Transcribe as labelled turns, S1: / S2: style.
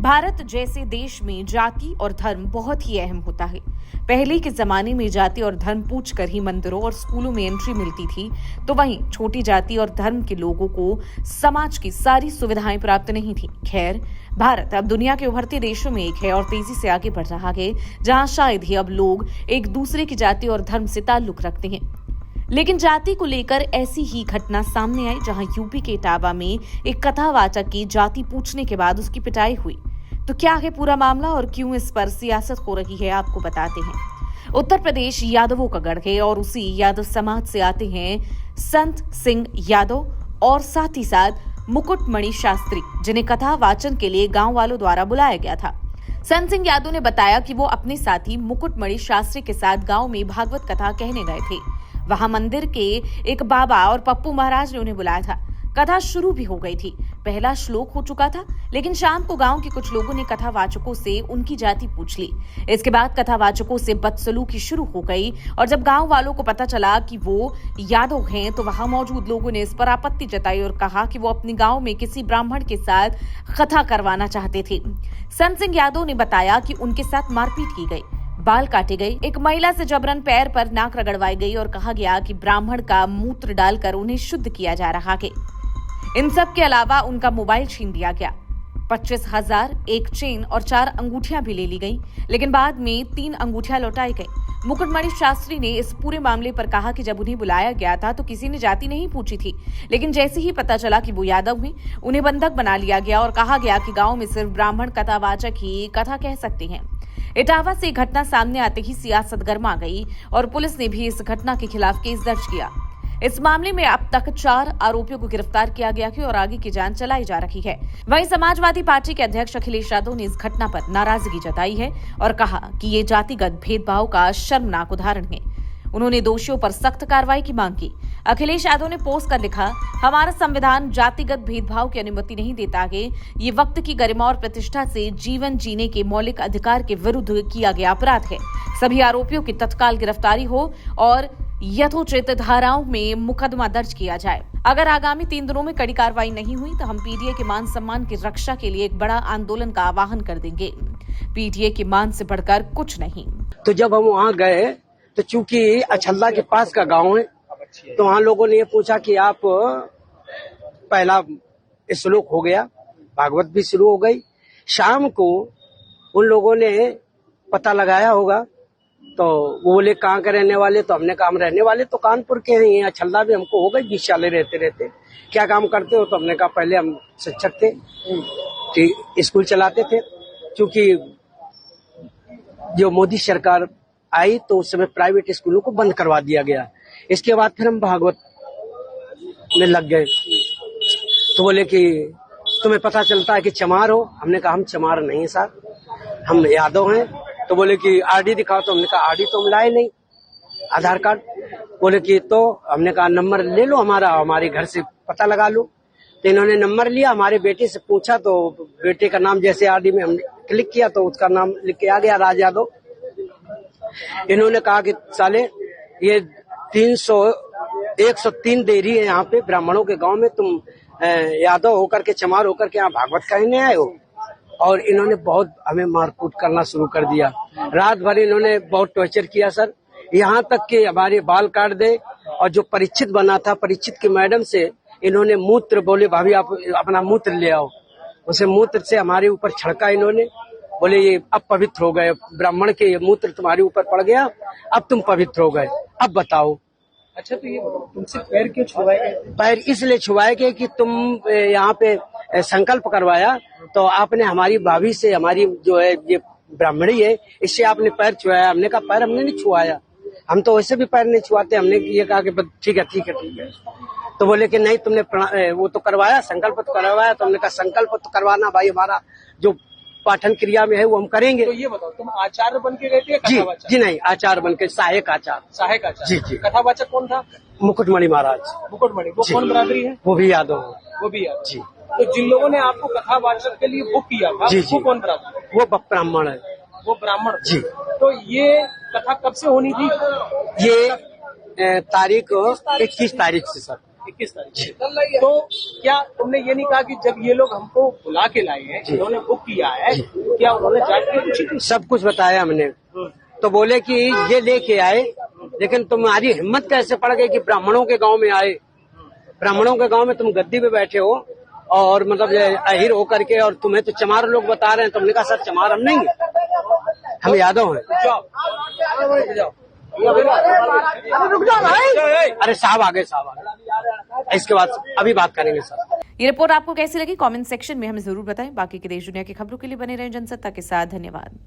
S1: भारत जैसे देश में जाति और धर्म बहुत ही अहम होता है। पहले के जमाने में जाति और धर्म पूछकर ही मंदिरों और स्कूलों में एंट्री मिलती थी, तो वहीं छोटी जाति और धर्म के लोगों को समाज की सारी सुविधाएं प्राप्त नहीं थी। खैर, भारत अब दुनिया के उभरते देशों में एक है और तेजी से आगे बढ़ रहा है, जहां शायद ही अब लोग एक दूसरे की जाति और धर्म से ताल्लुक रखते हैं। लेकिन जाति को लेकर ऐसी ही घटना सामने आई, जहां यूपी के इटावा में एक कथावाचक की जाति पूछने के बाद उसकी पिटाई हुई। तो क्या है पूरा मामला और क्यों इस पर सियासत हो रही है, आपको बताते हैं। उत्तर प्रदेश यादवों का गढ़ है और उसी यादव समाज से आते हैं संत सिंह यादव और साथ ही साथ मुकुटमणि शास्त्री, जिन्हें कथा वाचन के लिए गांव वालों द्वारा बुलाया गया था। संत सिंह यादव ने बताया कि वो अपने साथी मुकुटमणि शास्त्री के साथ गांव में भागवत कथा कहने गए थे। वहां मंदिर के एक बाबा और पप्पू महाराज ने उन्हें बुलाया था। कथा शुरू भी हो गई थी, पहला श्लोक हो चुका था, लेकिन शाम को गांव के कुछ लोगों ने कथावाचकों से उनकी जाति पूछ ली। इसके बाद कथावाचकों से बदसलूकी शुरू हो गई और जब गांव वालों को पता चला कि वो यादव हैं, तो वहां मौजूद लोगों ने इस पर आपत्ति जताई और कहा कि वो अपने गांव में किसी ब्राह्मण के साथ कथा करवाना चाहते थे। संत सिंह यादव ने बताया कि उनके साथ मारपीट की गई, बाल काटे गए, एक महिला से जबरन पैर पर नाक रगड़वाई गई और कहा गया कि ब्राह्मण का मूत्र डालकर उन्हें शुद्ध किया जा रहा है। इन सब के अलावा उनका मोबाइल छीन लिया गया। 25,000, एक चेन और 4 अंगूठियां भी ले ली गई, लेकिन बाद में 3 अंगूठियां लौटाई गई। मुकुटमणि शास्त्री ने इस पूरे मामले पर कहा कि जब उन्हें बुलाया गया था तो किसी ने जाति नहीं पूछी थी, लेकिन जैसे ही पता चला कि वो यादव हैं, उन्हें बंधक बना लिया गया और कहा गया कि गांव में सिर्फ ब्राह्मण कथावाचक ही कथा कह सकते हैं। इटावा से घटना सामने आते ही सियासत गर्मा गई और पुलिस ने भी इस घटना के खिलाफ केस दर्ज किया। इस मामले में अब तक 4 आरोपियों को गिरफ्तार किया गया है और आगे की जांच चलाई जा रही है। वहीं समाजवादी पार्टी के अध्यक्ष अखिलेश यादव ने इस घटना पर नाराजगी जताई है और कहा कि ये जातिगत भेदभाव का शर्मनाक उदाहरण है। उन्होंने दोषियों पर सख्त कार्रवाई की मांग की। अखिलेश यादव ने पोस्ट कर लिखा, हमारा संविधान जातिगत भेदभाव की अनुमति नहीं देता है। ये वक्त की गरिमा और प्रतिष्ठा से जीवन जीने के मौलिक अधिकार के विरुद्ध किया गया अपराध है। सभी आरोपियों की तत्काल गिरफ्तारी हो और यथोचित धाराओं में मुकदमा दर्ज किया जाए। अगर आगामी 3 दिनों में कड़ी कार्रवाई नहीं हुई तो हम पीटीए के मान सम्मान की रक्षा के लिए एक बड़ा आंदोलन का आह्वान कर देंगे। पीटीए के मान से बढ़कर कुछ नहीं।
S2: तो जब हम वहाँ गए तो चूंकि अछल्ला के पास का गांव है, तो वहाँ लोगों ने ये पूछा कि आप पहला श्लोक हो गया, भागवत भी शुरू हो गई। शाम को उन लोगों ने पता लगाया होगा, तो वो बोले कहाँ के रहने वाले, तो हमने कहा हम रहने वाले तो कानपुर के हैं, यहाँ छल्ला भी हमको हो गई 20 साल रहते रहते। क्या काम करते हो, तो हमने कहा पहले हम शिक्षक थे, स्कूल चलाते थे। क्योंकि जो मोदी सरकार आई तो उस समय प्राइवेट स्कूलों को बंद करवा दिया गया। इसके बाद फिर हम भागवत में लग गए। तो बोले कि तुम्हें पता चलता है कि चमार हो, हमने कहा हम चमार नहीं है साहब, हम यादव हैं। तो बोले कि आरडी दिखाओ, तो हमने कहा आरडी तो हम लाए नहीं, आधार कार्ड। बोले कि तो हमने कहा नंबर ले लो हमारा, हमारे घर से पता लगा लो। तो इन्होंने नंबर लिया, हमारे बेटे से पूछा तो बेटे का नाम जैसे आरडी में हमने क्लिक किया तो उसका नाम लिख के आ गया, राज यादव। इन्होंने कहा कि साले ये 103 देरी है यहाँ पे ब्राह्मणों के गांव में, तुम यादव होकर के चमार होकर के यहाँ भागवत कहने आए हो। और इन्होंने बहुत हमें मारकूट करना शुरू कर दिया। रात भर इन्होंने बहुत टॉर्चर किया सर, यहाँ तक कि हमारे बाल काट दे। और जो परीक्षित बना था, परीक्षित की मैडम से इन्होंने मूत्र, बोले भाभी आप अपना मूत्र ले आओ, उसे मूत्र से हमारे ऊपर छड़का इन्होंने। बोले ये अब पवित्र हो गए, ब्राह्मण के ये मूत्र तुम्हारे ऊपर पड़ गया, अब तुम पवित्र हो गए, अब बताओ।
S3: अच्छा, तो ये तुमसे पैर क्यों छुआए गए?
S2: पैर इसलिए छुआए गए कि तुम यहाँ पे संकल्प करवाया, तो आपने हमारी भाभी से, हमारी जो है ये ब्राह्मणी है, इससे आपने पैर छुआया। हमने कहा पैर हमने नहीं छुआया, हम तो वैसे भी पैर नहीं छुआते। हमने ये कहा कि ठीक है ठीक है ठीक है। तो बोले कि नहीं तुमने वो तो करवाया, संकल्प तो करवाया। तो हमने कहा संकल्प तो करवाना भाई, हमारा जो पाठन क्रिया में है वो हम करेंगे।
S3: तो ये बताओ, तुम आचार्य बन के गए थे?
S2: जी नहीं, आचार्य बन के, सहायक आचार्य।
S3: सहायक आचार्य?
S2: जी।
S3: कथावाचक कौन था?
S2: मुकुटमणि महाराज।
S3: मुकुटमणि, वो कौन बरादरी है?
S2: वो भी यादव।
S3: वो भी यादव।
S2: जी।
S3: तो जिन लोगों ने आपको कथावाचक के लिए बुक किया था, वो कौन बरादरी?
S2: वो ब्राह्मण है।
S3: वो ब्राह्मण?
S2: जी।
S3: तो ये कथा कब से होनी थी?
S2: ये तारीख 21 तारीख से सर।
S3: 21 तारीख को। तो क्या तुमने ये नहीं कहा कि जब ये लोग हमको बुला के लाए हैं, इन्होंने बुक किया है, क्या उन्होंने जाके कुछ
S2: सब कुछ बताया हमने। तो बोले कि ये लेके आए, लेकिन तुम्हारी हिम्मत कैसे पड़ गई कि ब्राह्मणों के गांव में आए, ब्राह्मणों के गांव में तुम गद्दी पे बैठे हो और मतलब अहिर होकर के, और तुम्हें तो चमार लोग बता रहे हैं। तुमने कहा सर चमार हम नहीं हैं, हम यादव हैं। अरे साहब आ गए, साहब आ गए, इसके बाद अभी बात करेंगे सर।
S1: ये रिपोर्ट आपको कैसी लगी कमेंट सेक्शन में हमें जरूर बताएं। बाकी के देश दुनिया की खबरों के लिए बने रहें जनसत्ता के साथ। धन्यवाद।